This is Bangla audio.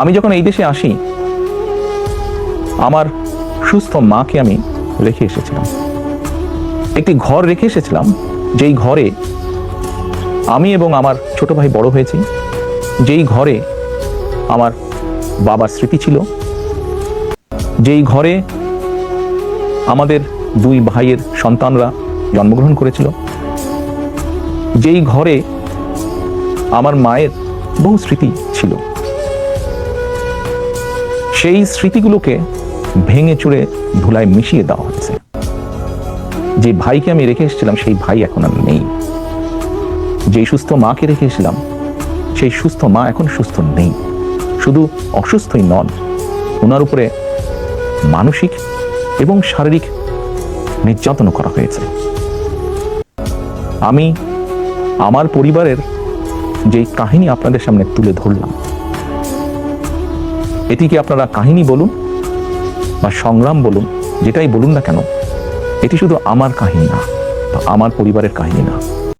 আমি যখন এই দেশে আসি, আমার সুস্থ মাকে আমি রেখে এসেছিলাম। একটি ঘর রেখে এসেছিলাম, যেই ঘরে আমি এবং আমার ছোট ভাই বড় হয়েছি, যেই ঘরে আমার বাবার স্মৃতি ছিল, যেই ঘরে আমাদের দুই ভাইয়ের সন্তানরা জন্মগ্রহণ করেছিল, যেই ঘরে আমার মায়ের বহু স্মৃতি ছিল। সেই স্মৃতিগুলোকে ভেঙে চুরে ধুলায় মিশিয়ে দেওয়া হয়েছে। যে ভাইকে আমি রেখে এসেছিলাম সেই ভাই এখন আর নেই। যেই সুস্থ মাকে রেখে এসেছিলাম সেই সুস্থ মা এখন সুস্থ নেই। শুধু অসুস্থই নন, ওনার উপরে মানসিক এবং শারীরিক নির্যাতন করা হয়েছে। আমি আমার পরিবারের যে কাহিনী আপনাদের সামনে তুলে ধরলাম, এটিকে আপনারা কাহিনী বলুন বা সংগ্রাম বলুন, যেটাই বলুন না কেন, এটি শুধু আমার কাহিনী না, আমার পরিবারের কাহিনী না।